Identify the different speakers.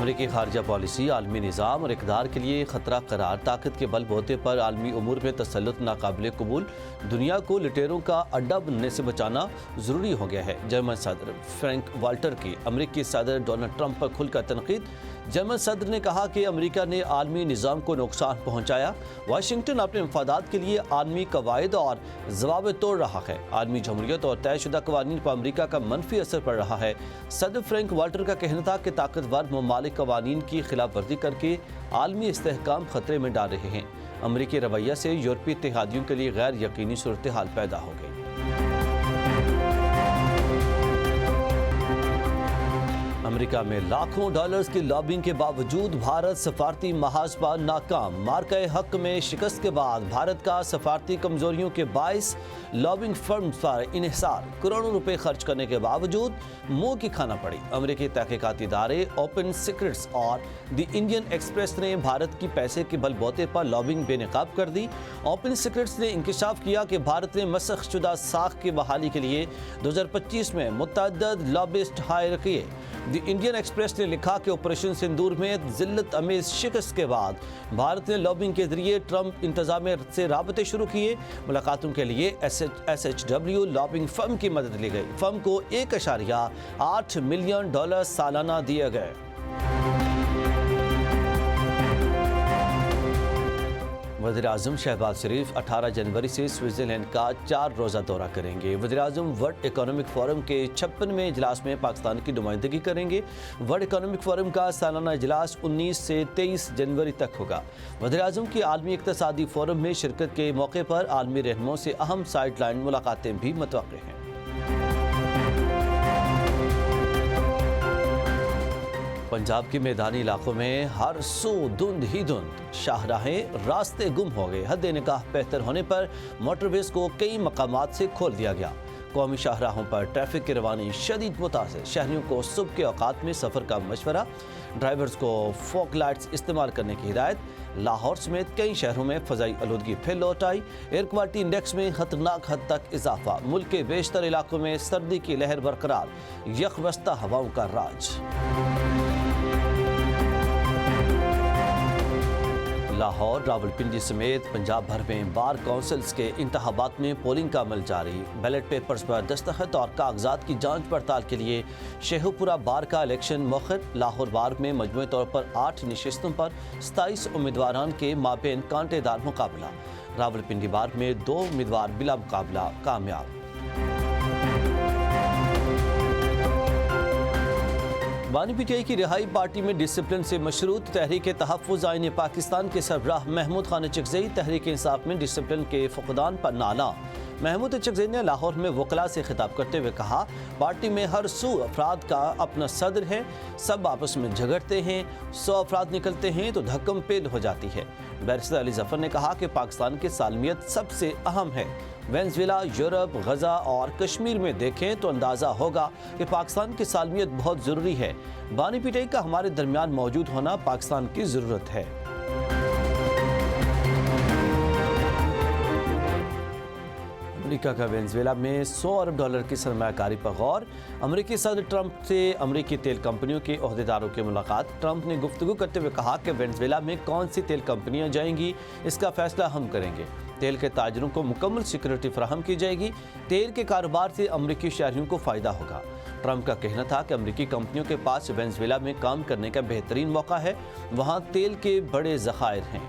Speaker 1: امریکی خارجہ پالیسی عالمی نظام اور اقدار کے لیے خطرہ قرار، طاقت کے بل بوتے پر عالمی امور میں تسلط ناقابل قبول، دنیا کو لٹیروں کا اڈا بننے سے بچانا ضروری ہو گیا ہے۔ جرمن صدر فرینک والٹر کی امریکی صدر ڈونلڈ ٹرمپ پر کھل کر تنقید۔ جرمن صدر نے کہا کہ امریکہ نے عالمی نظام کو نقصان پہنچایا، واشنگٹن اپنے مفادات کے لیے عالمی قواعد اور ضوابط توڑ رہا ہے، عالمی جمہوریت اور طے شدہ قوانین پر امریکہ کا منفی اثر پڑ رہا ہے۔ صدر فرینک والٹر کا کہنا تھا کہ طاقتور ممالک قوانین کی خلاف ورزی کر کے عالمی استحکام خطرے میں ڈال رہے ہیں۔ امریکی رویہ سے یورپی اتحادیوں کے لیے غیر یقینی صورتحال پیدا ہو گئی۔ امریکہ میں لاکھوں ڈالرز کی لابنگ کے باوجود بھارت سفارتی محاذ پر ناکام۔ مارکہ حق میں شکست کے بعد بھارت کا سفارتی کمزوریوں کے باعث لابنگ فرمز پر انحصار، کروڑوں روپے خرچ کرنے کے باوجود منہ کی کھانا پڑی۔ امریکی تحقیقاتی ادارے اوپن سیکرٹس اور دی انڈین ایکسپریس نے بھارت کی پیسے کے بل بوتے پر لابنگ بے نقاب کر دی۔ اوپن سیکرٹس نے انکشاف کیا کہ بھارت نے مسخ شدہ ساکھ کی بحالی کے لیے 2025 میں متعدد لابسٹ ہائر کیے۔ دی انڈین ایکسپریس نے لکھا کہ آپریشن سندور میں ذلت امیز شکست کے بعد بھارت نے لابنگ کے ذریعے ٹرمپ انتظامیہ سے رابطے شروع کیے۔ ملاقاتوں کے لیے SHW لابنگ فرم کی مدد لی گئی۔ فرم کو $1.8 ملین سالانہ دیے گئے۔ وزیراعظم شہباز شریف 18 جنوری سے سوئٹزرلینڈ کا 4 روزہ دورہ کریں گے۔ وزیراعظم ورلڈ اکنامک فورم کے 56ویں اجلاس میں پاکستان کی نمائندگی کریں گے۔ ورلڈ اکنامک فورم کا سالانہ اجلاس 19 سے 23 جنوری تک ہوگا۔ وزیراعظم کی عالمی اقتصادی فورم میں شرکت کے موقع پر عالمی رہنماؤں سے اہم سائیڈ لائن ملاقاتیں بھی متوقع ہیں۔ پنجاب کے میدانی علاقوں میں ہر سو دھند ہی دھند، شاہراہیں راستے گم ہو گئے۔ حد نکاح بہتر ہونے پر موٹر ویز کو کئی مقامات سے کھول دیا گیا۔ قومی شاہراہوں پر ٹریفک کی روانی شدید متاثر، شہریوں کو صبح کے اوقات میں سفر کا مشورہ، ڈرائیورز کو فوگ لائٹس استعمال کرنے کی ہدایت۔ لاہور سمیت کئی شہروں میں فضائی آلودگی پھر لوٹ آئی، ایئر کوالٹی انڈیکس میں خطرناک حد تک اضافہ، ملک کے بیشتر علاقوں میں سردی کی لہر برقرار، یخ وستہ ہواؤں کا راج۔ لاہور، راولپنڈی سمیت پنجاب بھر میں بار کونسلز کے انتخابات میں پولنگ کا عمل جاری، بیلٹ پیپرز پر دستخط اور کاغذات کی جانچ پڑتال کے لیے شیخوپورہ بار کا الیکشن مؤخر۔ لاہور بار میں مجموعی طور پر 8 نشستوں پر 27 امیدواران کے مابین کانٹے دار مقابلہ، راولپنڈی بار میں 2 امیدوار بلا مقابلہ کامیاب۔ بانی پی ٹی آئی کی رہائی پارٹی میں ڈسپلن سے مشروط تحریک تحفظ آئین پاکستان کے سربراہ محمود خان چکزئی تحریک انصاف میں ڈسپلن کے فقدان پر نالاں۔ محمود چکزئی نے لاہور میں وکلاء سے خطاب کرتے ہوئے کہا، پارٹی میں ہر 100 افراد کا اپنا صدر ہے، سب آپس میں جھگڑتے ہیں، 100 افراد نکلتے ہیں تو دھکم پیل ہو جاتی ہے۔ بیرسٹر علی ظفر نے کہا کہ پاکستان کی سالمیت سب سے اہم ہے۔ وینزویلا، یورپ، غزہ اور کشمیر میں دیکھیں تو اندازہ ہوگا کہ پاکستان کی سالمیت بہت ضروری ہے۔ بانی پی ٹی آئی کا ہمارے درمیان موجود ہونا پاکستان کی ضرورت ہے۔ امریکہ کا وینزویلا میں $100 ارب کی سرمایہ کاری پر غور۔ امریکی صدر ٹرمپ سے امریکی تیل کمپنیوں کے عہدیداروں کی ملاقات۔ ٹرمپ نے گفتگو کرتے ہوئے کہا کہ وینزویلا میں کون سی تیل کمپنیاں جائیں گی، اس کا فیصلہ ہم کریں گے۔ تیل کے تاجروں کو مکمل سیکورٹی فراہم کی جائے گی۔ تیل کے کاروبار سے امریکی شہریوں کو فائدہ ہوگا۔ ٹرمپ کا کہنا تھا کہ امریکی کمپنیوں کے پاس وینزویلا میں کام کرنے کا بہترین موقع ہے، وہاں تیل کے بڑے ذخائر ہیں۔